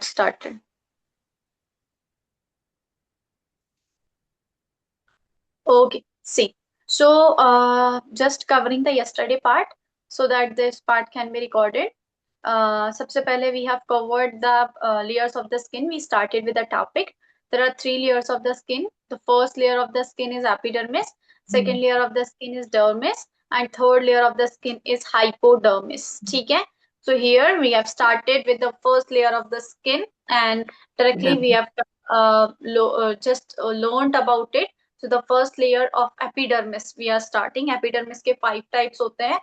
Started. Okay. See. So, just covering the yesterday part so that this part can be recorded. सबसे पहले we have covered the layers of the skin. We started with the topic. There are three layers of the skin. The first layer of the skin is epidermis. Second layer of the skin is dermis, and third layer of the skin is hypodermis. ठीक है? So here we have started with the first layer of the skin, and directly we have just learned about it. So the first layer of epidermis we are starting. Epidermis के five types होते हैं.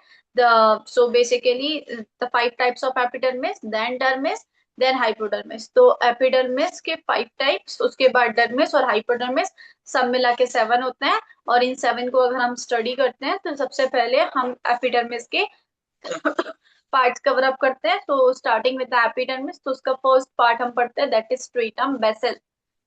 So basically the five types of epidermis, then dermis, then hypodermis. तो epidermis के five types, उसके बाद dermis और hypodermis सब मिला के 7 होते हैं. और इन 7 को अगर हम स्टडी करते हैं तो सबसे पहले हम एपिडर्मिस के पार्ट्स कवर अप करते हैं. तो स्टार्टिंग विद द एपिडर्मिस, तो उसका फर्स्ट पार्ट हम पढ़ते हैं, दैट इज स्ट्रेटम बेसल.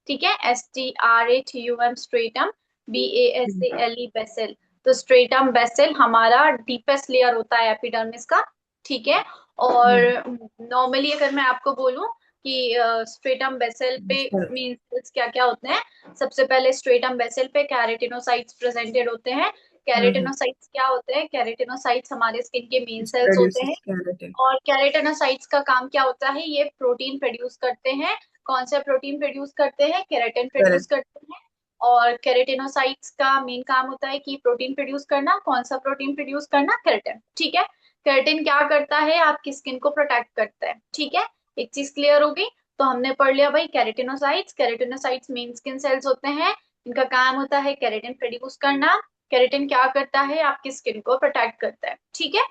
ठीक है, STRATUM स्ट्रेटम, BASALE बेसल. तो स्ट्रेटम बेसल हमारा डीपेस्ट लेयर होता है एपिडर्मिस का. ठीक है. और नॉर्मली अगर मैं आपको बोलूं कि स्ट्रेटम बेसल पे मीन्स क्या क्या होते हैं, सबसे पहले स्ट्रेटम बेसल पे कैरेटिनोसाइट्स प्रेजेंटेड होते हैं. कैरेटिनोसाइट्स क्या होते हैं? कैरेटिनोसाइट्स हमारे स्किन के मेन सेल्स होते हैं. और कैरेटिनोसाइट्स का काम क्या होता है? ये प्रोटीन प्रोड्यूस करते हैं. कौन सा प्रोटीन प्रोड्यूस करते हैं? केराटिन प्रोड्यूस करते हैं. और केरेटिनोसाइट्स का मेन काम होता है कि प्रोटीन प्रोड्यूस करना. कौन सा प्रोटीन प्रोड्यूस करना? केराटिन. ठीक है. केराटिन क्या करता है? आपकी स्किन को प्रोटेक्ट करता है. ठीक है, एक चीज क्लियर हो गई. तो हमने पढ़ लिया भाई केरेटिनोसाइट्स. केरेटिनोसाइट्स मेन स्किन सेल्स होते हैं. इनका काम होता है केराटिन प्रोड्यूस करना. केराटिन क्या करता है? आपकी स्किन को प्रोटेक्ट करता है. ठीक है.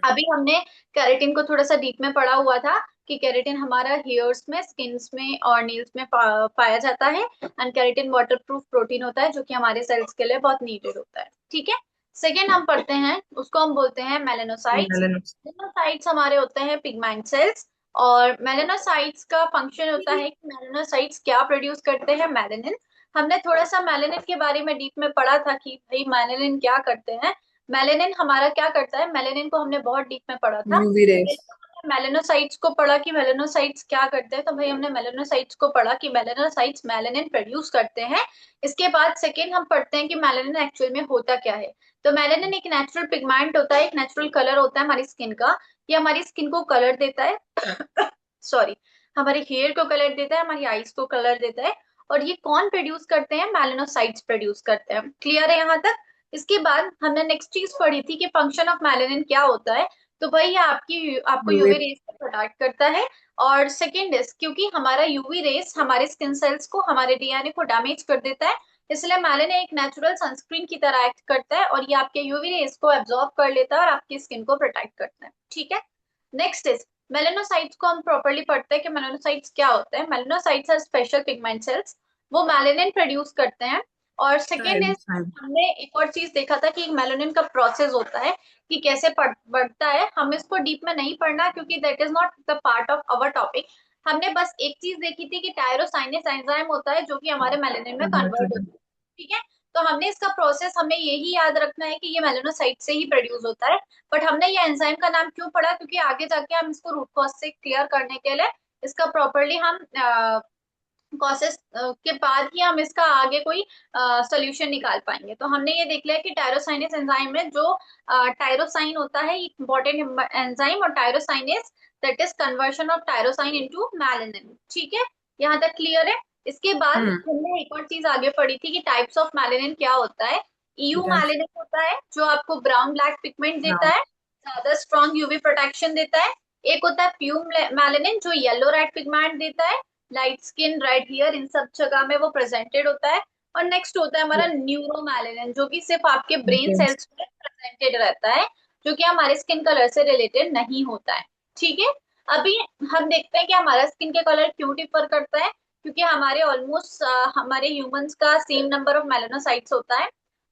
अभी हमने केराटिन को थोड़ा सा डीप में पढ़ा हुआ था कि केराटिन हमारा हेयर्स में, स्किन्स में और नील्स में पाया जाता है. एंड केराटिन वाटरप्रूफ प्रोटीन होता है जो कि हमारे सेल्स के लिए बहुत नीडेड होता है. ठीक है. सेकेंड हम पढ़ते हैं, उसको हम बोलते हैं मेलेनोसाइट्स. मेलेनोसाइट्स हमारे होते हैं पिगमेंट सेल्स. और मेलेनोसाइट्स का फंक्शन होता है कि मेलेनोसाइट्स क्या प्रोड्यूस करते हैं? मेलेनिन. हमने थोड़ा सा मेलेनिन के बारे में डीप में पढ़ा था कि भाई मेलेनिन क्या करते हैं. मेलेनिन हमारा क्या करता है? मेलेनिन को हमने बहुत डीप में पढ़ा था. UV rays. मेलेनोसाइट्स को पढ़ा कि मेलेनोसाइट्स क्या करते हैं. तो भाई हमने मेलेनोसाइट्स को पढ़ा कि मेलेनोसाइट्स मेलेनिन प्रोड्यूस करते हैं. इसके बाद सेकेंड हम पढ़ते हैं कि मेलेनिन एक्चुअल में होता क्या है. तो मेलेनिन एक नेचुरल पिगमेंट होता है, एक नेचुरल कलर होता है हमारी स्किन का. ये हमारी स्किन को कलर देता है सॉरी, हमारे हेयर को कलर देता है, हमारी आईज को कलर देता है. और ये कौन प्रोड्यूस करते हैं? मेलेनोसाइट्स प्रोड्यूस करते हैं. क्लियर है यहाँ तक? इसके बाद हमने नेक्स्ट चीज पढ़ी थी कि फंक्शन ऑफ मेलेनिन क्या होता है. तो भाई ये आपको यूवी यूवी. रेस से प्रोटेक्ट करता है. और सेकेंड इज क्योंकि हमारा यूवी रेस हमारे स्किन सेल्स को, हमारे डीएनए को डैमेज कर देता है, इसलिए मेलेनिन एक नेचुरल सनस्क्रीन की तरह एक्ट करता है और ये आपके यूवी रेस को एब्जॉर्ब कर लेता है और आपकी स्किन को प्रोटेक्ट करता है. ठीक है. नेक्स्ट इज मेलेनोसाइट्स को हम प्रॉपर्ली पढ़ते हैं कि मेलेनोसाइट्स क्या होते हैं. Melanocytes are special pigment cells. वो मेलेनिन प्रोड्यूस करते हैं. और सेकेंड इज हमने एक और चीज देखा था कि एक मेलेनिन का प्रोसेस होता है कि कैसे बढ़ता है. हम इसको डीप में नहीं पढ़ना क्योंकि that is not the part of our topic. हमने बस एक चीज देखी थी कि टायरोसाइनेस एंजाइम होता है जो कि हमारे मेलेनिन में कन्वर्ट होता है. ठीक है. तो हमने इसका प्रोसेस, हमें यही याद रखना है कि ये मेलेनोसाइट से ही प्रोड्यूस होता है. बट हमने ये एंजाइम का नाम क्यों पढ़ा? क्योंकि आगे जाके हम इसको रूट कॉज से क्लियर करने के लिए इसका प्रॉपरली हम कॉसेस के बाद ही हम इसका आगे कोई सोल्यूशन निकाल पाएंगे. तो हमने ये देख लिया कि टायरोसाइनेस एंजाइम में जो टायरोसाइन होता है, इंपॉर्टेंट एंजाइम, और tyrosinase that is conversion of tyrosine into melanin. ठीक है, यहाँ तक क्लियर है. इसके बाद हमने एक और चीज आगे पढ़ी थी कि टाइप्स ऑफ मेलानिन क्या होता है. ईयू मेलानिन होता है जो आपको ब्राउन ब्लैक पिगमेंट देता है, ज्यादा स्ट्रॉन्ग यूवी प्रोटेक्शन देता है. एक होता है प्यूम मेलानिन जो येलो रेड पिगमेंट देता है, लाइट स्किन, रेड हेयर, इन सब जगह में वो प्रेजेंटेड होता है. और नेक्स्ट होता है हमारा न्यूरोमेलानिन जो कि सिर्फ आपके ब्रेन सेल्स में प्रेजेंटेड रहता है, जो कि हमारे स्किन कलर से रिलेटेड नहीं होता है. ठीक है. अभी हम देखते हैं कि हमारा स्किन के कलर क्यों डिफर करता है. क्योंकि हमारे ऑलमोस्ट हमारे ह्यूमंस का सेम नंबर ऑफ मेलानोसाइट्स होता है.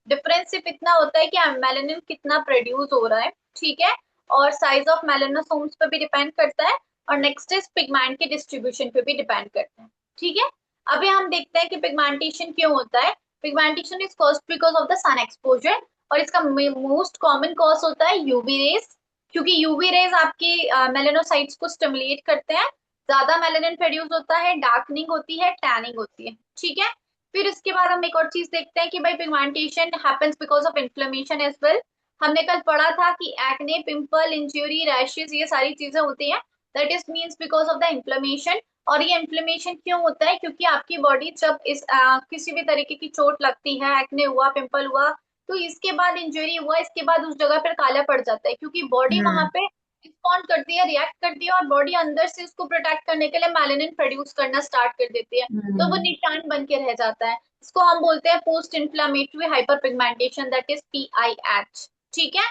डिफरेंस सिर्फ इतना होता है कि मेलानिन कितना प्रोड्यूस हो रहा है. ठीक है. और साइज ऑफ मेलानोसोम्स पे भी डिपेंड करता है. और नेक्स्ट इज पिगमेंट के डिस्ट्रीब्यूशन पे भी डिपेंड करता है. ठीक है. अभी हम देखते हैं कि पिगमेंटेशन क्यों होता है. Pigmentation is caused because of the sun exposure. और इसका मोस्ट कॉमन कॉज होता है यूवी रेज. क्योंकि यूवी रेज आपके मेलेनोसाइट्स को स्टिमुलेट करते हैं. ज्यादा मेलानिन प्रोड्यूस होता है, डार्कनिंग होती है, टैनिंग होती है, ठीक है। फिर इसके बाद हम एक और चीज देखते हैं कि भाई pigmentation happens because of inflammation as well. हमने कल पढ़ा था कि एक्ने, पिंपल, इंज्यूरी, रैशेस, ये सारी चीजें होती हैं, that is means because of the inflammation. और ये इन्फ्लेमेशन क्यों होता है? क्योंकि आपकी बॉडी जब किसी भी तरीके की चोट लगती है, एक्ने हुआ, पिंपल हुआ, तो इसके बाद इंजरी हुआ, इसके बाद उस जगह पर काला पड़ जाता है, क्योंकि बॉडी वहां हम्म। पे रिस्पॉन्ड करती है, रिएक्ट करती है, और बॉडी अंदर से इसको प्रोटेक्ट करने के लिए मेलानिन प्रोड्यूस करना स्टार्ट कर देती है। तो वो हम्म। निशान बन के रह जाता है। इसको हम बोलते हैं post inflammatory hyper pigmentation, that is PIH, ठीक है।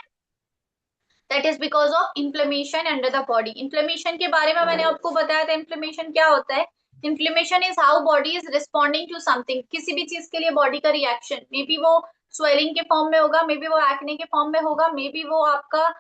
That is because of inflammation under the body. Inflammation के बारे में मैंने आपको बताया था, इन्फ्लेमेशन क्या होता है। Inflammation is how body is responding to something, किसी भी चीज के लिए बॉडी का रिएक्शन, मे बी वो स्वेलिंग के फॉर्म में होगा, मे बी वो एक्ने के फॉर्म में होगा, मे बी वो आपका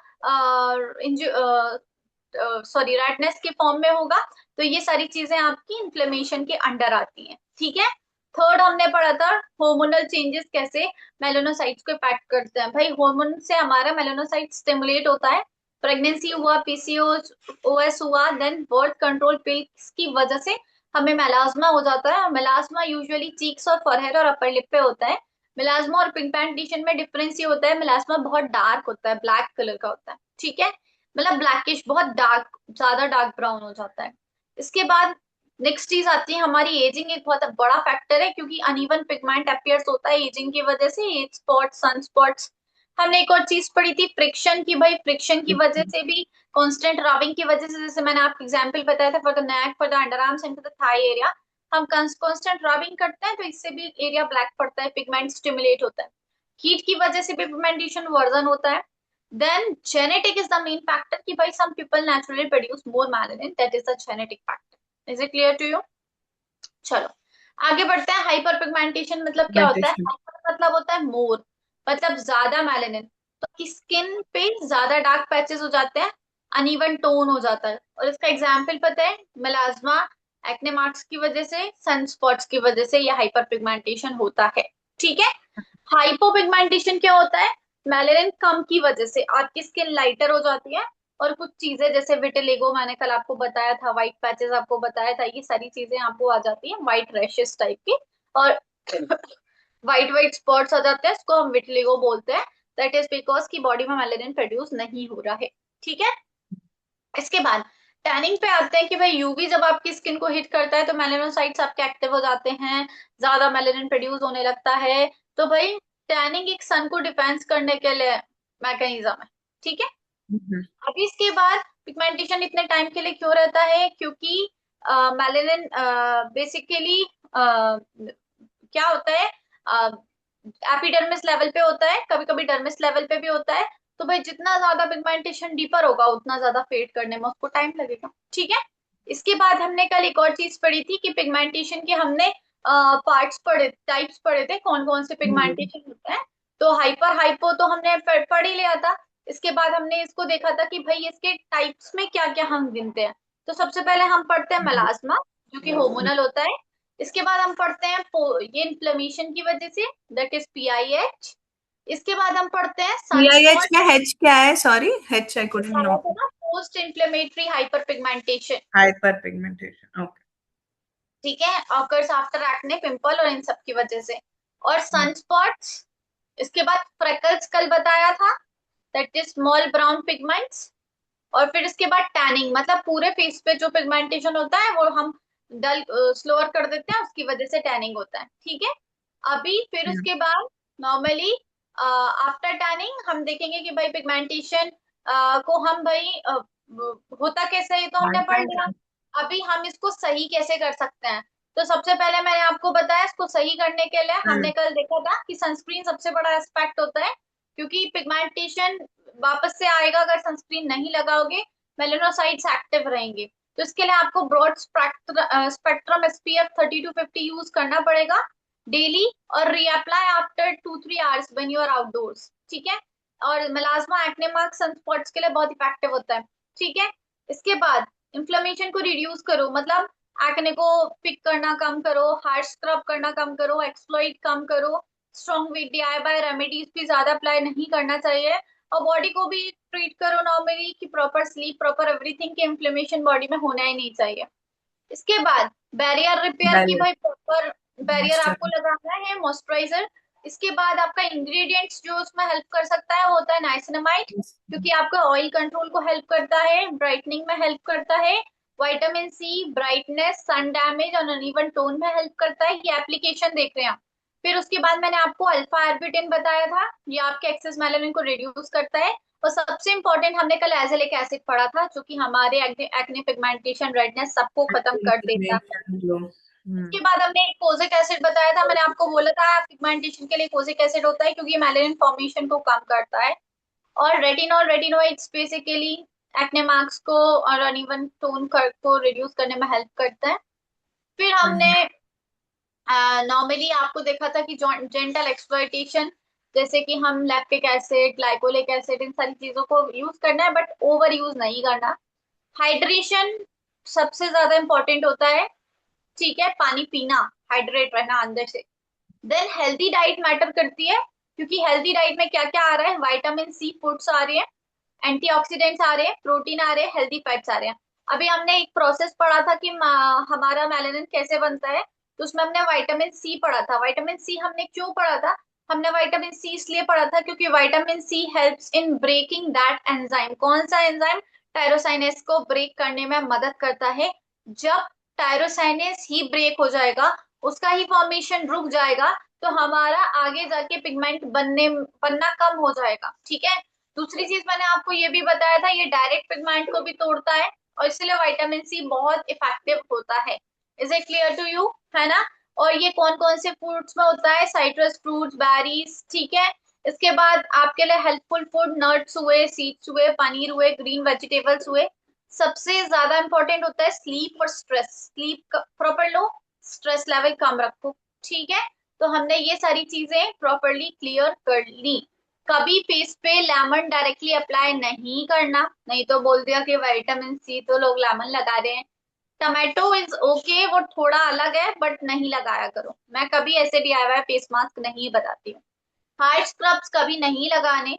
सॉरी रेडनेस के फॉर्म में होगा। तो ये सारी चीजें आपकी इन्फ्लेमेशन के अंडर आती हैं, ठीक है। थर्ड हमने पढ़ा था hormonal चेंजेस कैसे मेलानोसाइट्स को इफेक्ट करते हैं। भाई हार्मोन से हमारा मेलानोसाइट स्टिमुलेट होता है। प्रेगनेंसी हुआ, PCOS OS हुआ, देन बर्थ कंट्रोल पिल्स की वजह से हमें मेलास्मा हो जाता है। मेलास्मा यूजुअली चीक्स और फॉरहेड और अपर लिप पे होता है। मेलास्मा और पिगमेंटेशन में डिफरेंस ये होता है, मेलास्मा बहुत डार्क होता है, ब्लैक कलर का होता है, ठीक है। मतलब ब्लैकिश, बहुत डार्क, ज्यादा डार्क ब्राउन हो जाता है। इसके बाद नेक्स्ट चीज आती है हमारी एजिंग, एक बहुत बड़ा फैक्टर है, क्योंकि अनइवन पिगमेंट अपीयर्स होता है एजिंग की वजह से, एज स्पॉट, सन स्पॉट्स। हमने एक और चीज पढ़ी थी फ्रिक्शन की, भाई फ्रिक्शन की वजह से भी, कांस्टेंट रबिंग की वजह से, जैसे मैंने आपको एग्जांपल बताया था, for the neck, for the underarms and for the thigh area, हम कांस्टेंट रबिंग करते हैं तो इससे भी एरिया ब्लैक पड़ता है, पिगमेंट स्टिमुलेट होता है। हीट की वजह से भी पिगमेंटेशन वर्जन होता है। Then genetic is the main factor, कि भाई some people naturally produce more melanin, that is the genetic factor. Is it clear to you? चलो आगे बढ़ते हैं। हाइपर पिगमेंटेशन मतलब क्या होता है? मेडिटेशन। हाइपर मतलब होता है मोर, मतलब ज्यादा मेलानिन। तो स्किन पे ज्यादा डार्क पैचेस हो जाते हैं, अनइवन टोन हो जाता है। और इसका एग्जाम्पल पता है? मेलाज्मा, एक्ने मार्क्स की वजह से, सनस्पॉट्स की वजह से ये हाइपर पिगमेंटेशन होता है, ठीक है। हाइपोपिगमेंटेशन क्या होता है? मेलेनिन कम की वजह से आपकी स्किन लाइटर हो जाती है, और कुछ चीजें जैसे विटिलिगो मैंने कल आपको बताया था, व्हाइट पैचेस आपको बताया था, ये सारी चीजें आपको आ जाती है, व्हाइट रैशेस टाइप की, और व्हाइट व्हाइट स्पॉट्स आ जाते हैं, इसको हम विटिलिगो बोलते हैं। दैट इज बिकॉज की बॉडी में मेलेनिन प्रोड्यूस नहीं हो रहा है, ठीक है। इसके बाद टैनिंग पे आते हैं कि भाई यूवी जब आपकी स्किन को हिट करता है तो मेलेनोसाइट्स आपके एक्टिव हो जाते हैं, ज्यादा मेलेनिन प्रोड्यूस होने लगता है। तो भाई टैनिंग एक सन को डिफेंस करने के लिए मैकेनिज्म है, ठीक है। हम्म। अभी इसके बाद पिगमेंटेशन इतने टाइम के लिए क्यों रहता है? क्योंकि मेलेनिन बेसिकली क्या होता है, एपिडर्मिस लेवल पे होता है, कभी कभी डर्मिस लेवल पे भी होता है। तो भाई जितना ज्यादा पिगमेंटेशन डीपर होगा उतना ज्यादा फेड करने में उसको टाइम लगेगा, ठीक है। इसके बाद हमने कल एक और चीज पढ़ी थी कि पिगमेंटेशन के हमने पार्ट्स पढ़े, टाइप्स पढ़े थे, कौन कौन से हम्म। पिगमेंटेशन होते हैं। तो हाइपर हाइपो तो हमने पढ़ ही लिया था। इसके बाद हमने इसको देखा था कि भाई इसके टाइप्स में क्या क्या हम गिनते हैं। तो सबसे पहले हम पढ़ते हैं मेलास्मा, जो कि होमोनल होता है। इसके बाद हम पढ़ते हैं ये इन्फ्लेमेशन की वजह से, दैट इज PIH। इसके बाद हम पढ़ते हैं PIH सनस्पॉट, क्या, H क्या है? सॉरी, H आई कुडंट बताया नो। था ना, post inflammatory hyper pigmentation, hyper pigmentation, okay. ठीक है, ऑकर्स आफ्टर एक्ने, पिंपल और इन सब की वजह से। और सनस्पॉट्स, इसके बाद फ्रेकल्स कल बताया था, that is small brown pigments. और फिर इसके बाद टैनिंग, मतलब पूरे फेस पे जो पिगमेंटेशन होता है वो हम डल स्लोअर कर देते हैं, उसकी वजह से टैनिंग होता है, ठीक है। अभी फिर उसके बाद नॉर्मली आफ्टर टैनिंग हम देखेंगे कि भाई पिगमेंटेशन को हम भाई होता कैसे है, ये तो हमने पढ़ लिया। अभी हम इसको सही कैसे कर सकते हैं? तो सबसे पहले मैंने आपको बताया, इसको सही करने के लिए हमने कल देखा था कि सनस्क्रीन सबसे बड़ा एस्पेक्ट होता है, क्योंकि पिगमेंटेशन वापस से आएगा अगर सनस्क्रीन नहीं लगाओगे, मेलेनोसाइट्स एक्टिव रहेंगे। तो इसके लिए आपको broad spectrum SPF 30 to 50 use करना पड़ेगा डेली, और reapply after 2-3 hours when you are outdoors, ठीक है। और मेलास्मा, एक्ने मार्क, सनस्पॉट्स के लिए बहुत इफेक्टिव होता है, ठीक है। इसके बाद इन्फ्लेमेशन को रिड्यूस करो, मतलब एक्ने को पिक करना कम करो, हार्श स्क्रब करना कम करो, एक्सप्लॉइट कम करो, स्ट्रॉन्ग वीट DIY रेमेडीज भी ज्यादा अप्लाई नहीं करना चाहिए। और बॉडी को भी ट्रीट करो नॉर्मली कि प्रॉपर स्लीप, प्रॉपर एवरीथिंग, की इन्फ्लेमेशन बॉडी में होना ही नहीं चाहिए। इसके बाद बैरियर रिपेयर की, Barrier. भाई प्रॉपर बैरियर आपको Moisturizer. लगाना है, मॉइस्चराइजर। इसके बाद आपका इंग्रेडिएंट्स जो उसमें हेल्प कर सकता है वो होता है नाइसिनामाइड, क्योंकि आपका ऑयल कंट्रोल को हेल्प करता है, ब्राइटनिंग में हेल्प करता है। Vitamin C brightness, sun damage और अनइवन टोन में हेल्प करता है। ये एप्लीकेशन देख रहे हैं आप। फिर उसके बाद मैंने आपको अल्फा आर्बिटिन बताया था, ये आपके एक्सेस मेलानिन को रिड्यूस करता है। और सबसे इंपॉर्टेंट हमने कल एजेलिक एसिड पढ़ा था, जो कि हमारे एक्ने पिगमेंटेशन रेडनेस सबको खत्म कर देता है। Inflammation glow. इसके बाद हमने एक कोजिक एसिड बताया था, मैंने आपको बोला था पिगमेंटेशन के लिए कोजिक एसिड होता है, क्योंकि ये मेलानिन फॉर्मेशन को कम करता है। और retinol, retinoids basically acne marks को और अनइवन टोन को रिड्यूस करने में हेल्प करता है। फिर हमने नॉर्मली आपको देखा था कि जेंटल एक्सप्लॉइटेशन, जैसे कि हम लैक्टिक एसिड, ग्लाइकोलिक एसिड, इन सारी चीजों को यूज करना है, बट ओवर यूज नहीं करना। हाइड्रेशन सबसे ज्यादा इंपॉर्टेंट होता है, ठीक है, पानी पीना, हाइड्रेट रहना अंदर से। देन हेल्दी डाइट मैटर करती है, क्योंकि हेल्दी डाइट में क्या क्या आ रहा है, विटामिन सी फूड्स आ रहे हैं, एंटीऑक्सीडेंट्स आ रहे हैं, प्रोटीन आ रहे हैं, हेल्दी फैट्स आ रहे हैं। अभी हमने एक प्रोसेस पढ़ा था कि हमारा मेलानिन कैसे बनता है, तो उसमें हमने विटामिन सी पढ़ा था। विटामिन सी हमने क्यों पढ़ा था, हमने विटामिन सी इसलिए पढ़ा था क्योंकि vitamin C helps in breaking that enzyme. कौन सा एंजाइम? टायरोसाइनेस को ब्रेक करने में मदद करता है। जब टायरोसाइनेस ही ब्रेक हो जाएगा, उसका ही फॉर्मेशन रुक जाएगा, तो हमारा आगे जाके पिगमेंट बनना कम हो जाएगा, ठीक है। दूसरी चीज मैंने आपको ये भी बताया था, ये डायरेक्ट पिगमेंट को भी तोड़ता है, और इसलिए विटामिन सी बहुत इफेक्टिव होता है। Is it clear to you? है ना। और ये कौन कौन से फ्रूट्स में होता है? साइट्रस फ्रूट्स, बेरीज, ठीक है। इसके बाद आपके लिए हेल्पफुल फूड नट्स हुए, सीड्स हुए, पनीर हुए, ग्रीन वेजिटेबल्स हुए। सबसे ज्यादा इंपॉर्टेंट होता है स्लीप और स्ट्रेस। स्लीप प्रॉपर लो, स्ट्रेस लेवल कम रखो, ठीक है। तो हमने ये सारी चीजें प्रॉपरली क्लियर कर ली। कभी फेस पे लेमन डायरेक्टली अप्लाई नहीं करना, नहीं तो बोल दिया कि विटामिन सी तो लोग लेमन लगा रहे हैं। टमाटो इज ओके, वो थोड़ा अलग है, बट नहीं लगाया करो। मैं कभी ऐसे डीआईवाई फेस मास्क नहीं बताती हूँ। हार्ड स्क्रब्स कभी नहीं लगाने।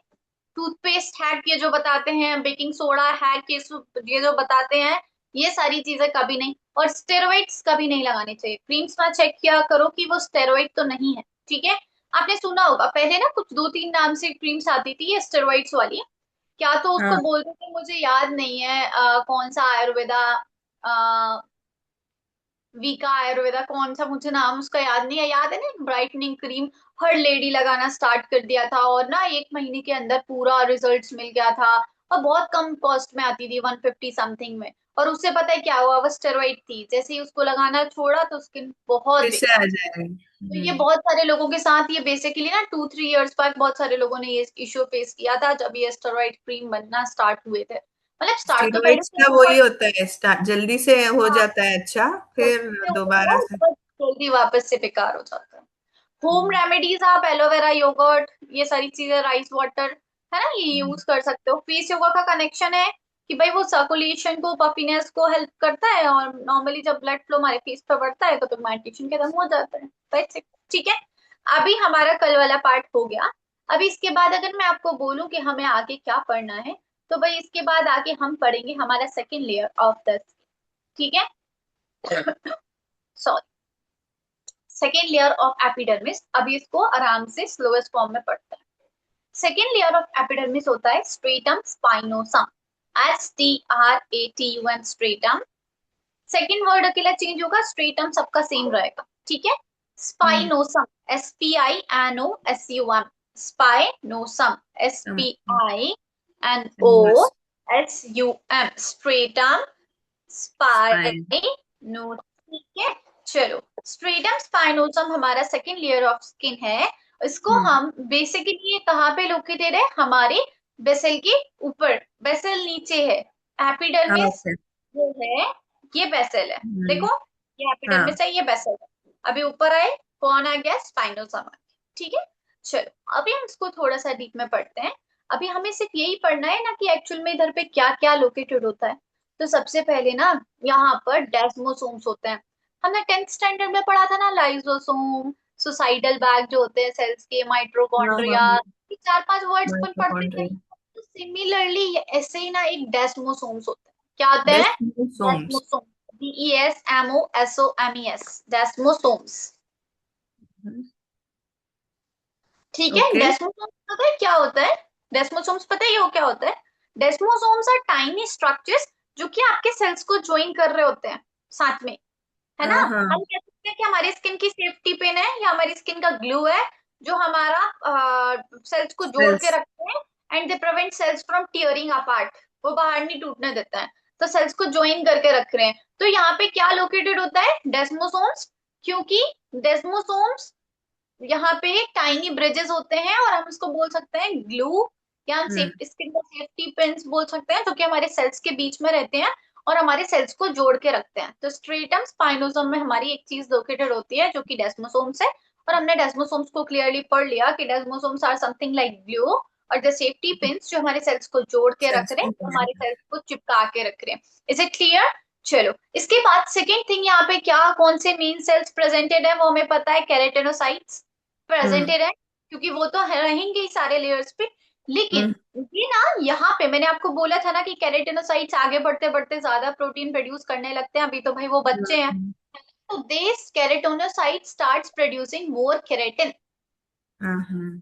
टूथपेस्ट हैक ये जो बताते हैं, बेकिंग सोडा हैक ये जो बताते हैं, ये सारी चीजें कभी नहीं। और स्टेरॉइड्स कभी नहीं लगाने चाहिए। क्रीम्स में चेक किया करो कि वो स्टेरॉइड तो नहीं है, ठीक है। आपने सुना होगा पहले ना, कुछ दो तीन नाम से क्रीम्स आती थी ये स्टेरॉइड्स वाली, क्या तो उसको हाँ. बोलते थे, मुझे याद नहीं है कौन सा आयुर्वेदा, वीका आयुर्वेदा, कौन सा, मुझे नाम उसका याद नहीं है। याद है ना, ब्राइटनिंग क्रीम हर लेडी लगाना स्टार्ट कर दिया था, और ना 1 महीने के अंदर पूरा रिजल्ट्स मिल गया था, और बहुत कम कॉस्ट में आती थी, 150 समथिंग में। और उससे पता है क्या हुआ, वो स्टेरॉइड थी, जैसे ही उसको लगाना छोड़ा तो स्किन बहुत फिर से आ बेकार। जाएगी. तो ये बहुत सारे लोगों के साथ, ये बेसिकली ना 2-3 इयर्स बैक बहुत सारे लोगों ने ये इश्यू फेस किया था, जब ये स्टेरॉइड क्रीम बनना स्टार्ट हुए थे। मतलब स्टार्ट तो पहले स्टीरॉइड्स से का हुआ, वही होता है, स्टार्ट जल्दी से हो हाँ, जाता है, अच्छा फिर से होता दोबारा है, से. बट जल्दी वापस से बेकार हो जाता है। होम हम्म. रेमेडीज आप एलोवेरा, योगर्ट, ये सारी चीजें, राइस वाटर, है ना, ये यूज कर सकते हो। फेस योगा का कनेक्शन है कि भाई वो सर्कुलेशन को, पफिनेस को हेल्प करता है, और नॉर्मली जब ब्लड फ्लो हमारे फेस पे बढ़ता है तो पिगमेंटेशन खत्म हो जाता है। That's it, ठीक है। अभी हमारा कल वाला पार्ट हो गया। अभी इसके बाद अगर मैं आपको बोलूं कि हमें आगे क्या पढ़ना है, तो भाई इसके बाद आगे हम पढ़ेंगे हमारा सेकेंड लेयर ऑफ द, ठीक है, sorry, second layer of epidermis. अभी इसको आराम से स्लोएस्ट फॉर्म में पढ़ते हैं। सेकेंड लेयर ऑफ एपिडर्मिस होता है stratum spinosum, STRATUM, stratum. Second word अकेला चेंज होगा, स्ट्रेटम सबका सेम रहेगा, ठीक है। हम्म. Spinosum, SPINOSUM, spinosum, SPINOSUM, stratum, spine. Spino, ठीक है। चलो, स्ट्रेटम स्पाइनोसम हमारा सेकेंड लेयर ऑफ स्किन है। इसको हम्म. हम बेसिकली ये कहाँ पे लोकेटेड है, हमारे बेसल के ऊपर, बेसल नीचे है। Epidermis okay. जो है, ये बेसल है, हम्म. देखो, ये हाँ. एपिडर्मिस है, ये बेसल है। अभी ऊपर आए, कौन आ गया, स्पाइनोसम आ गया, ठीक है। चलो अभी हम इसको थोड़ा सा डीप में पढ़ते हैं। अभी हमें सिर्फ यही पढ़ना है ना कि एक्चुअल में इधर पे क्या क्या लोकेटेड होता है। तो सबसे पहले ना, यहाँ पर डेस्मोसोम्स होते हैं। हमने 10th स्टैंडर्ड में पढ़ा था ना, लाइसोसोम, सुसाइडल बैग जो होते हैं सेल्स के, हाँ. माइटोकॉन्ड्रिया, हाँ. ये 4-5 वर्ड्स अपन पढ़ते थे। माइटोकॉन्ड्रिया. तो सिमिलरली ऐसे ही ना एक डेस्मोसोम्स होते हैं। क्या आते हैं? डेस्मोसोम्स. डेस्मोसोम, DESMOSOMES, desmosomes. ठीक है, Okay. डेस्मोसोम्स पता है क्या होता है? डेस्मोसोम्स पता है ये क्या होता है? डेस्मोसोम्स आर टाइनी स्ट्रक्चर्स जो कि आपके सेल्स को ज्वाइन कर रहे होते हैं साथ में, है ना? हाँ हम कह सकते हैं कि हमारी स्किन की सेफ्टी पिन है या हमारी स्किन का ग्लू है, जो हमारा सेल्स को जोड़ के सेल्स। रखते हैं, and they prevent cells from tearing apart, वो बाहर नहीं टूटने देता है, तो सेल्स को ज्वाइन करके रख रहे हैं। तो यहाँ पे क्या लोकेटेड होता है? डेस्मोसोम्स, क्योंकि डेस्मोसोम्स यहाँ पे टाइनी ब्रिजेस होते हैं, और हम इसको बोल सकते हैं ग्लू, या हम हम्म स्किन को सेफ्टी पिंस बोल सकते हैं, जो कि हमारे सेल्स के बीच में रहते हैं और हमारे सेल्स को जोड़ के रखते हैं। तो स्ट्रेटम स्पाइनोसम में हमारी एक चीज लोकेटेड होती है जो कि डेस्मोसोम्स है, और हमने डेस्मोसोम्स को क्लियरली पढ़ लिया कि desmosomes are something like glue, और द सेफ्टी पिंस जो हमारे सेल्स को जोड़ के रख सेल्स रहे को हैं, join हमारे कर। सेल्स को चिपका के रख रहे हैं। Is it clear? चलो, इसके बाद सेकेंड थिंग यहाँ पे क्या, कौन से मेन सेल्स प्रेजेंटेड है वो हमें पता है, केराटिनोसाइट्स हम्म प्रेजेंटेड है, क्योंकि वो तो रहेंगे ही सारे लेयर्स पे। लेकिन हम्म ये ना, यहाँ पे मैंने आपको बोला था ना कि केराटिनोसाइट्स आगे बढ़ते बढ़ते ज्यादा प्रोटीन प्रोड्यूस करने लगते हैं, अभी तो भाई वो बच्चे हैं। हम्म, तो this keratinocyte starts producing more keratin. हाँ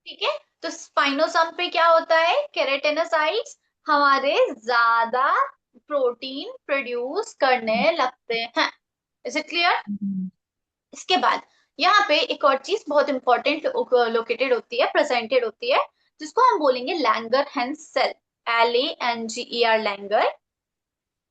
ठीक है, तो स्पाइनोसम पे क्या होता है? केराटिनोसाइट्स हमारे ज्यादा प्रोटीन प्रोड्यूस करने लगते हैं। Is it clear? हम्म, इसके बाद यहाँ पे एक और चीज बहुत इंपॉर्टेंट लोकेटेड होती है, प्रेजेंटेड होती है, जिसको हम बोलेंगे Langerhans cell. LANGER, Langer,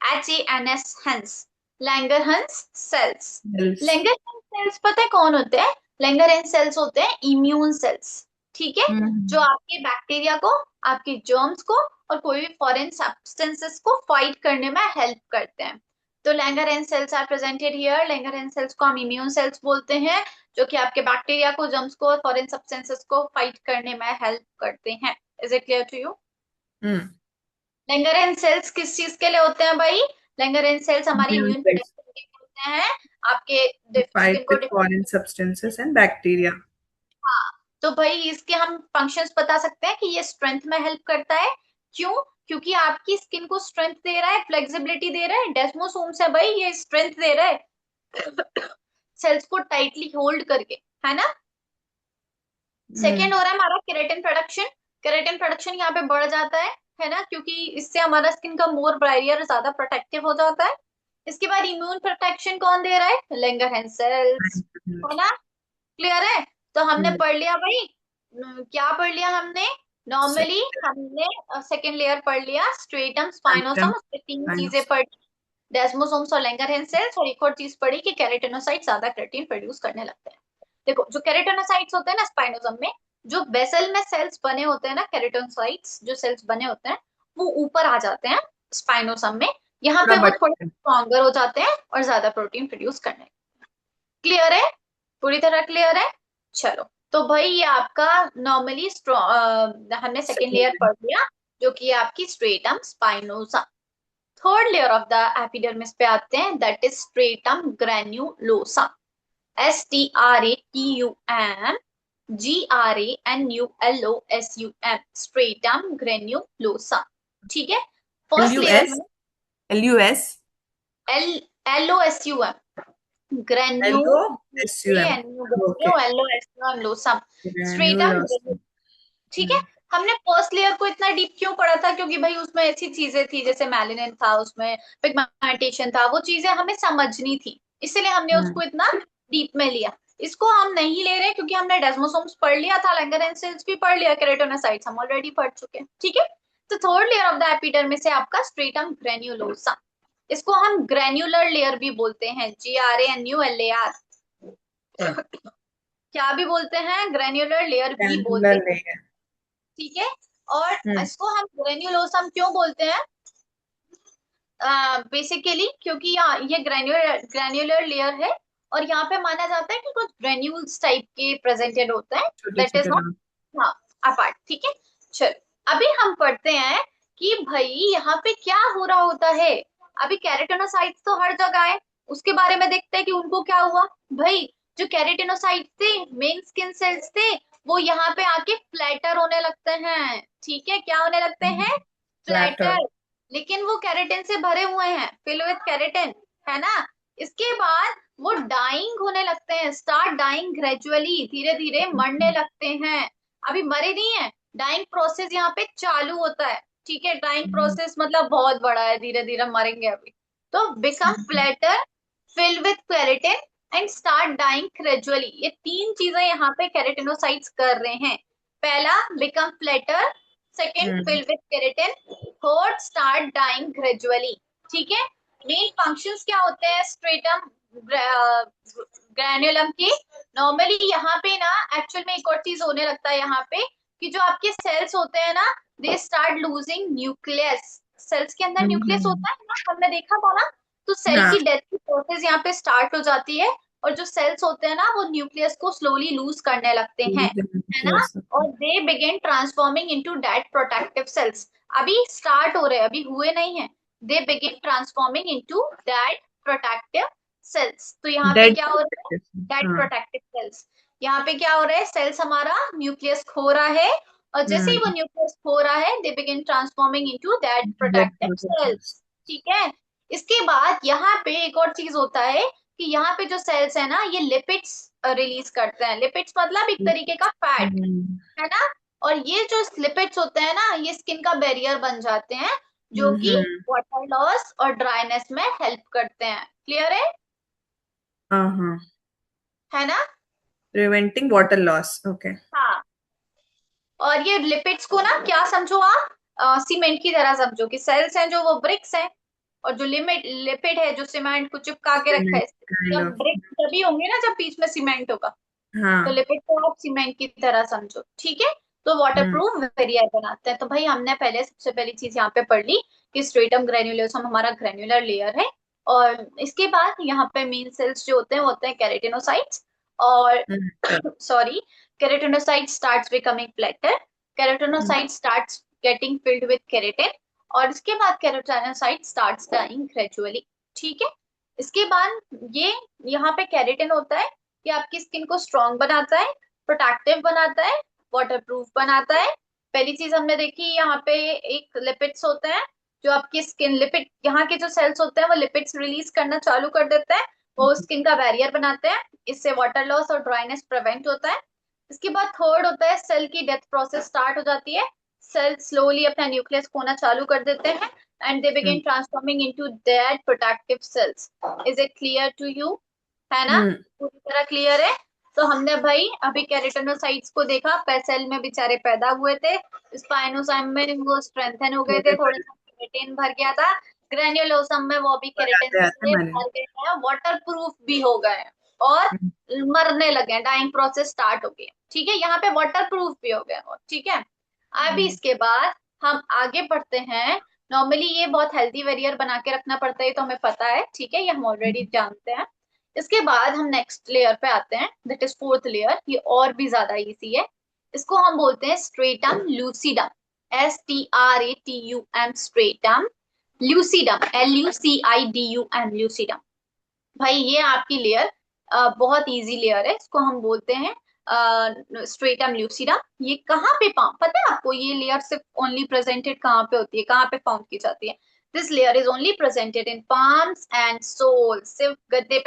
HANS Hans, Langerhans cells. Cells. Langerhans cells पता है कौन होते हैं? लैंगर हेंस सेल्स होते हैं इम्यून सेल्स। ठीक है, जो हम्म आपके बैक्टीरिया को, आपके जर्म्स को, और कोई भी फॉरेन सब्सटेंसेस को फाइट करने में हेल्प करते हैं। तो Langerhans cells are presented here. Langerhans cells को हम इम्यून सेल्स बोलते हैं, जो कि आपके बैक्टीरिया को, जर्म्स को और फॉरेन सब्सटेंसेस को फाइट करने में हेल्प करते हैं। Is it clear to you? Hmm Langerhans cells किस चीज के लिए होते हैं भाई? लैंगरहैंस सेल्स हमारी immune इम्यून cells प्रोटेक्शन के लिए होते हैं, आपके to स्किन fight को with foreign substances and bacteria. हाँ, तो भाई इसके हम फंक्शंस बता सकते हैं कि ये स्ट्रेंथ में हेल्प करता है। क्यों? क्योंकि आपकी स्किन को स्ट्रेंथ दे रहा है, फ्लेक्सिबिलिटी दे रहा है। डेस्मोसोम्स है भाई, ये स्ट्रेंथ दे रहा है सेल्स को टाइटली होल्ड करके, है ना? सेकेंड हम्म हो रहा है हमारा केराटिन प्रोडक्शन। केराटिन प्रोडक्शन यहाँ पे बढ़ जाता है ना, क्योंकि इससे हमारा स्किन का मोर ब्राइयर ज्यादा प्रोटेक्टिव हो जाता है। इसके बाद इम्यून प्रोटेक्शन कौन दे रहा है? लैंगरहैंस सेल्स, है ना? क्लियर है? तो हमने हम्म पढ़ लिया भाई, क्या पढ़ लिया हमने? नॉर्मली हमने सेकेंड लेयर पढ़ लिया, स्ट्रेटम स्पाइनोसम, Second उसके तीन kind चीजें of पढ़ी, डेस्मोसोम्स और लैंगरहैंस सेल्स, और एक और चीज पढ़ी कि केराटिनोसाइट ज्यादा केराटिन प्रोड्यूस करने लगते हैं। देखो, जो केराटिनोसाइट्स होते हैं ना स्पाइनोसम में, जो वेसल में सेल्स बने होते हैं ना, केराटिनोसाइट्स जो सेल्स बने होते हैं, वो ऊपर आ जाते हैं स्पाइनोसम में। यहाँ थोड़ा पे वो बट। थोड़े स्ट्रॉन्गर हो जाते हैं और ज्यादा प्रोटीन प्रोड्यूस करने। क्लियर है? पूरी तरह क्लियर है? चलो, तो भाई ये आपका नॉर्मली हमने सेकेंड लेयर Second. पढ़ लिया, जो कि है आपकी stratum spinosa. Third layer of the epidermis पे आते हैं, that is stratum granulosa. STRATUM GRANULOSUM, stratum granulosa. ठीक है, फर्स्ट लेयर LUS में LUS L LOSUM, granu LOSUM. Okay. Losum, stratum granu. Granulosum. ठीक है, हमने फर्स्ट लेयर को इतना डीप क्यों पढ़ा था? क्योंकि भाई उसमें ऐसी चीजें थी, जैसे मेलानिन था उसमें, पिगमेंटेशन था, वो चीजें हमें समझनी थी, इसलिए हमने उसको हम्म इतना डीप में लिया। इसको हम नहीं ले रहे क्योंकि हमने डेस्मोसोम्स पढ़ लिया था, लैंगरहैंस भी पढ़ लिया, केराटिनोसाइट्स हम ऑलरेडी पढ़ चुके हैं। ठीक है, तो third layer of the epidermis से आपका स्ट्रेटम ग्रेन्युलोसा। इसको हम ग्रेन्युलर लेयर भी बोलते हैं, GRANULAR, क्या भी बोलते हैं? ग्रेन्युलर लेयर भी बोलते Granular हैं। layer. ठीक है, और हम्म इसको हम ग्रेन्युलोसम क्यों बोलते हैं? बेसिकली क्योंकि ये ग्रेन्युलर ग्रेन्युलर लेयर है, और यहाँ पे माना जाता है कि कुछ ग्रेन्यूल्स टाइप के प्रेजेंटेड होते हैं, छोटे दैट इज छोटे नॉट, दाने। हाँ, अपार्ट। ठीक है, चलो अभी हम पढ़ते हैं कि भाई यहाँ पे क्या हो रहा होता है। अभी केराटिनोसाइट्स तो हर जगह है, उसके बारे में देखते हैं कि उनको क्या हुआ। भाई, जो केराटिनोसाइट्स थे, मेन स्किन सेल्स थे, वो यहाँ पे आके फ्लैटर होने लगते हैं। ठीक है, क्या होने लगते हैं? Platter. फ्लैटर। लेकिन वो केराटिन से भरे हुए हैं, फिल विथ केराटिन। है ना। इसके बाद वो डाइंग होने लगते हैं, स्टार्ट डाइंग ग्रेजुअली, धीरे धीरे मरने लगते हैं। अभी मरे नहीं है, डाइंग प्रोसेस यहाँ पे चालू होता है। ठीक है, डाइंग प्रोसेस मतलब बहुत बड़ा है, धीरे धीरे मरेंगे अभी। तो become flatter, fill with keratin and start dying gradually, ये तीन चीजें यहाँ पे केराटिनोसाइट्स कर रहे हैं। पहला become flatter, second fill with keratin, third start dying gradually. ठीक है, मेन फंक्शंस क्या होते हैं स्ट्रेटम ग्रैन्युलम की। नॉर्मली यहाँ पे ना एक्चुअल में एक और चीज होने लगता है यहाँ पे, कि जो आपके सेल्स होते हैं ना, they start losing nucleus. Cells के अंदर न्यूक्लियस होता है ना, हमने देखा था ना। तो सेल हाँ। की डेथ की प्रोसेस यहाँ पे स्टार्ट हो जाती है, और जो सेल्स होते हैं ना वो न्यूक्लियस को स्लोली लूज करने लगते हैं, है ना। और they begin transforming into dead protective cells. अभी स्टार्ट हो रहे हैं, अभी हुए नहीं है। They begin transforming into dead protective cells. तो यहाँ पे डेड। क्या हो रहा है, डेड हाँ। Protective cells. यहाँ पे क्या हो रहा है, सेल्स हमारा न्यूक्लियस खो रहा है, और जैसे ही वो न्यूक्लियस खो रहा है they begin transforming into dead dead protective cells. ठीक है, इसके बाद यहाँ पे एक और चीज होता है, कि यहाँ पे जो सेल्स है ना ये लिपिड्स रिलीज करते हैं। लिपिड्स मतलब एक तरीके का फैट, है ना। और ये जो लिपिड्स होते हैं ना, ये स्किन का बैरियर बन जाते हैं, जो कि वाटर लॉस और ड्राइनेस में हेल्प करते हैं। क्लियर हाँ हाँ। है ना। Preventing water loss, okay. हाँ, और ये लिपिड्स को ना क्या समझो आप, सीमेंट की तरह समझो, कि सेल्स हैं जो वो ब्रिक्स हैं, और जो लिमिट लिपिड है जो सीमेंट को चिपका के रखा है। काइंड जब ऑफ। ब्रिक्स तभी होंगे ना जब बीच में सीमेंट होगा। तो हाँ। लिपिड को आप सीमेंट की तरह समझो, ठीक है। तो वाटर प्रूफ बैरियर बनाते हैं। तो भाई हमने पहले सबसे पहली चीज यहाँ पे पढ़ ली कि स्ट्रेटम ग्रेन्युलोसम हमारा ग्रेन्युलर लेयर है। और इसके बाद यहाँ पे मेन सेल्स जो होते हैं वो होते हैं केराटिनोसाइट्स। और sorry, keratinocyte starts becoming flatter, keratinocyte starts getting filled with keratin, और इसके बाद keratinocyte starts dying gradually। ठीक है, इसके बाद ये यहाँ पे केराटिन होता है, ये आपकी स्किन को स्ट्रॉन्ग बनाता है, प्रोटेक्टिव बनाता है, वाटर प्रूफ बनाता है। पहली चीज हमने देखी, यहाँ पे एक लिपिड्स होते हैं, जो आपकी स्किन लिपिड, यहाँ के जो सेल्स होते हैं वो लिपिड्स रिलीज करना चालू कर देते हैं, वो स्किन का बैरियर बनाते हैं, इससे वाटर लॉस और ड्राइनेस प्रिवेंट होता है। इसके बाद थर्ड होता है सेल की डेथ प्रोसेस स्टार्ट हो जाती है, सेल स्लोली अपना न्यूक्लियस खोना चालू कर देते हैं, and they begin transforming into dead protective cells. Is it clear to you, है ना, पूरी तरह क्लियर है। तो हमने भाई अभी केराटिनोसाइट्स को देखा, सेल में बेचारे पैदा हुए थे, स्पाइनोसाइम में वो स्ट्रेंथन हो गए थे, थोड़ा सा केराटिन भर गया था, ग्रेन्युलोसम में वो भी केराटिन आते आते से मरे। भर गए हैं, वाटर प्रूफ भी हो गए हैं, और मरने लगे हैं, डाइंग प्रोसेस स्टार्ट हो गई है। ठीक है, यहाँ पे वाटर प्रूफ भी हो गए हैं, ठीक है। अभी इसके बाद हम आगे बढ़ते हैं। नॉर्मली ये बहुत हेल्दी वेरियर बना के रखना पड़ता है, तो हमें पता है, ठीक है, ये हम ऑलरेडी जानते हैं। इसके बाद हम नेक्स्ट लेयर पे आते हैं, दैट इज फोर्थ लेयर, ये और भी ज्यादा इजी है। इसको हम बोलते हैं stratum lucidum, STRATUM, stratum lucidum, LUCIDUM, lucidum. भाई ये आपकी लेयर बहुत इजी लेयर है, इसको हम बोलते हैं स्ट्रेटम ल्यूसिडम। ये कहाँ पे पता है आपको, ये लेयर सिर्फ ओनली प्रेजेंटेड कहाँ पे होती है, कहाँ पे फाउंड की जाती है। This layer is only presented in palms and soles, सिर्फ गद्दे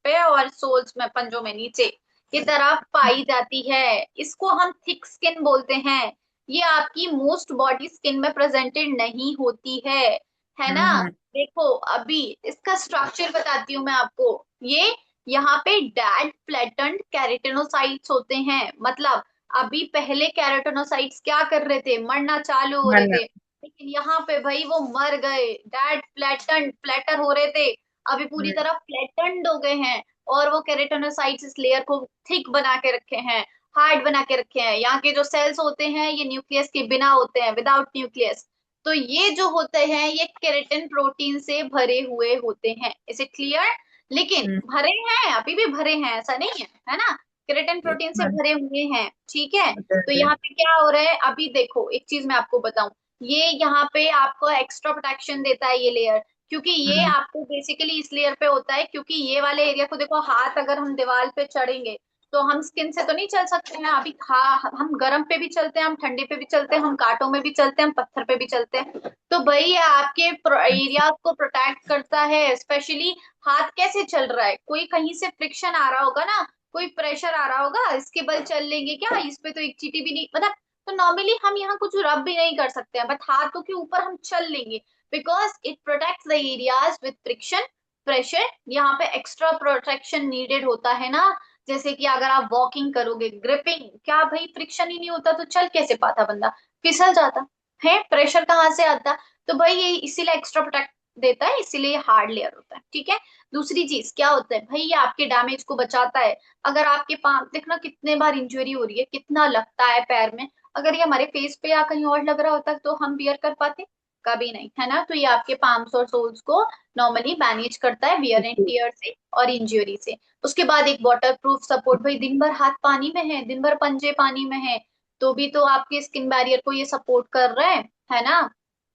पे और सोल्स में, पंजों में नीचे की तरफ पाई जाती है। इसको हम थिक स्किन बोलते हैं। ये आपकी मोस्ट बॉडी स्किन में प्रेजेंटेड नहीं होती है ना। देखो अभी इसका स्ट्रक्चर बताती हूँ मैं आपको। ये यहाँ पे डेड फ्लैटेंड केराटिनोसाइट्स होते हैं, मतलब अभी पहले केराटिनोसाइट्स क्या कर रहे थे, मरना चालू हो रहे थे, लेकिन यहाँ पे भाई वो मर गए, डेड फ्लैटेंड, फ्लैटर हो रहे थे, अभी पूरी तरह फ्लैटेंड हो गए हैं, और वो केराटिनोसाइट्स इस लेयर को थिक बना के रखे हैं, हार्ड बना के रखे हैं। यहाँ के जो सेल्स होते हैं ये न्यूक्लियस के बिना होते हैं, विदाउट न्यूक्लियस। तो ये जो होते हैं ये केराटिन प्रोटीन से भरे हुए होते हैं। इसे क्लियर, लेकिन भरे हैं, अभी भी भरे हैं, ऐसा नहीं है ना, केराटिन प्रोटीन से भरे हुए हैं। ठीक है, तो यहाँ पे क्या हो रहा है, अभी देखो एक चीज मैं आपको बताऊं, ये यहाँ पे आपको एक्स्ट्रा प्रोटेक्शन देता है ये लेयर, क्योंकि ये आपको बेसिकली इस लेयर पे होता है, क्योंकि ये वाले एरिया को देखो, हाथ अगर हम दीवार पे चढ़ेंगे तो हम स्किन से तो नहीं चल सकते हैं अभी। हाँ, हम गर्म पे भी चलते हैं, हम ठंडे पे भी चलते हैं, हम कांटों में भी चलते हैं, हम पत्थर पे भी चलते हैं। तो भाई ये आपके एरिया को प्रोटेक्ट करता है। स्पेशली हाथ कैसे चल रहा है, कोई कहीं से फ्रिक्शन आ रहा होगा ना, कोई प्रेशर आ रहा होगा, इसके बल चल लेंगे क्या, इस पे तो एक चीटी भी नहीं, मतलब तो नॉर्मली हम यहाँ कुछ रब भी नहीं कर सकते हैं, बट हाथों के ऊपर हम चल लेंगे, because it protects the areas with friction pressure. यहाँ पे एक्स्ट्रा प्रोटेक्शन नीडेड होता है ना, जैसे कि अगर आप वॉकिंग करोगे, ग्रिपिंग, क्या भाई फ्रिक्शन ही नहीं होता तो चल कैसे पाता बंदा, फिसल जाता है, प्रेशर कहाँ से आता। तो भाई ये इसीलिए एक्स्ट्रा प्रोटेक्ट देता है, इसीलिए ये हार्ड लेयर होता है, ठीक है। दूसरी चीज क्या होता है भाई, ये आपके डैमेज को बचाता है। अगर आपके पाँव देखना कितने बार इंजुरी हो रही है, कितना लगता है पैर में, अगर ये हमारे फेस पे या कहीं और लग रहा होता तो हम बियर कर पाते, कभी नहीं, है ना। तो ये आपके पाम्स और सोल्स को नॉर्मली मैनेज करता है वियर एंड टियर से और इंजुरी से। उसके बाद एक वाटर प्रूफ सपोर्ट, भाई दिन भर हाथ पानी में है, दिन भर पंजे पानी में है, तो भी तो आपके स्किन बैरियर को ये सपोर्ट कर रहा है ना।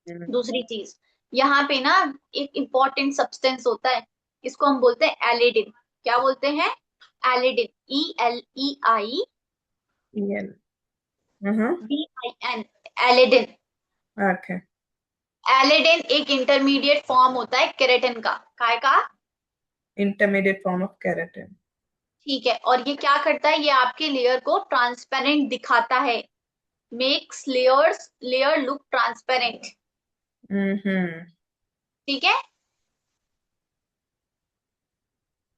दूसरी चीज, यहाँ पे ना एक इम्पॉर्टेंट सब्सटेंस होता है, इसको हम बोलते हैं एलिडिन। क्या बोलते हैं? एलिडिन, ELEI Yen. Uh-huh. DIN, एलिडिन। Okay. एलिडिन एक इंटरमीडिएट फॉर्म होता है केराटिन का, काय का, Intermediate form of keratin. ठीक है। और ये क्या करता है, ये आपके लेयर को ट्रांसपेरेंट दिखाता है, makes layer look transparent, Mm-hmm. ठीक है।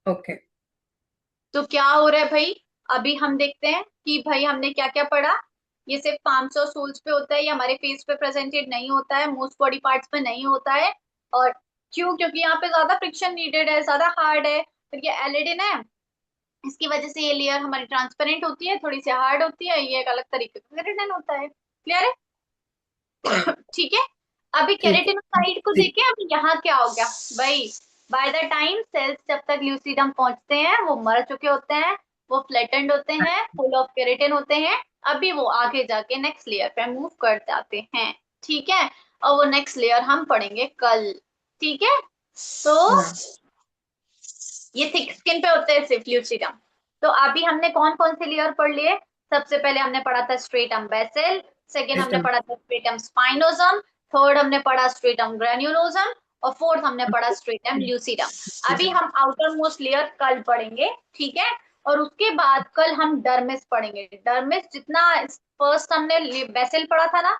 Okay. तो क्या हो रहा है भाई, अभी हम देखते हैं कि भाई हमने क्या क्या पढ़ा। ये सिर्फ 500 सोल्स पे होता है, ये हमारे फेस पे प्रेजेंटेड नहीं होता है, मोस्ट बॉडी पार्ट्स पे नहीं होता है। और क्यों? क्योंकि यहाँ पे ज्यादा फ्रिक्शन नीडेड है, ज्यादा हार्ड है, फिर ये एलिडिन है, इसकी वजह से ये लेयर हमारी ट्रांसपेरेंट होती है, थोड़ी सी हार्ड होती है, ये एक अलग तरीके का केराटिन होता है। क्लियर है? ठीक है। अभी ठीक केरेटिनोसाइड को ठीक। देखें, अभी यहाँ क्या हो गया भाई, बाय द टाइम सेल्स जब तक ल्यूसीडम पहुंचते हैं वो मर चुके होते हैं, वो फ्लैटेंड होते हैं, फुल ऑफ केराटिन होते हैं। अभी वो आगे जाके नेक्स्ट लेयर पे मूव कर जाते हैं, ठीक है। और वो नेक्स्ट लेयर हम पढ़ेंगे कल, ठीक है। तो हाँ। ये थिक स्किन पे होते हैं सिर्फ ल्यूसिडम। तो अभी हमने कौन कौन से लेयर पढ़ लिए? सबसे पहले हमने पढ़ा था स्ट्रेटम बेसिल, सेकेंड हमने Item. पढ़ा था स्ट्रेटम स्पाइनोसम, थर्ड हमने पढ़ा स्ट्रेटम ग्रेन्युलोसम, और फोर्थ हमने पढ़ा स्ट्रेटम ल्यूसिडम। अभी हम आउटर मोस्ट लेयर कल पढ़ेंगे, ठीक है। और उसके बाद कल हम डर्मिस पढ़ेंगे। डर्मिस जितना फर्स्ट हमने बेसिल पढ़ा था ना,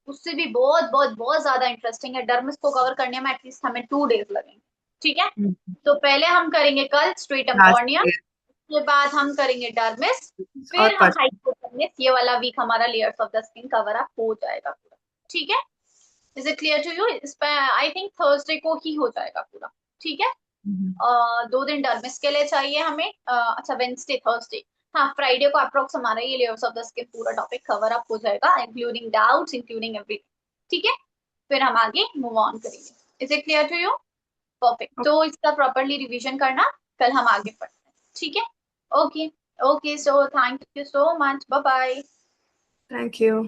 उससे भी बहुत बहुत बहुत ज्यादा इंटरेस्टिंग है। डर्मिस को कवर करने में एटलीस्ट हमें 2 डेज लगेंगे, ठीक है। तो पहले हम करेंगे कल स्ट्रेटम लास्ट कॉर्निया, उसके बाद हम करेंगे डर्मिस, और फिर हम फर्स्ट। हाइपोथर्मिस। ये वाला वीक हमारा layers of the skin cover up हो जाएगा पूरा, ठीक है। Is it clear to you? इस पर आई थिंक थर्सडे को ही हो जाएगा पूरा, ठीक है। 2 दिन डर्मिस के लिए चाहिए हमें, अच्छा वेंसडे थर्सडे, हाँ फ्राइडे को अप्रोक्स हमारा ये लेयर्स ऑफ द स्किन पूरा टॉपिक कवर अप हो जाएगा, इंक्लूडिंग डाउट्स, इंक्लूडिंग एवरीथिंग, ठीक है। फिर हम आगे मूव ऑन करेंगे। Is it clear to you? Perfect. तो इसका प्रॉपरली रिवीजन करना, कल हम आगे पढ़ते हैं, ठीक है। Okay, okay, so thank you so much, bye bye. Thank you.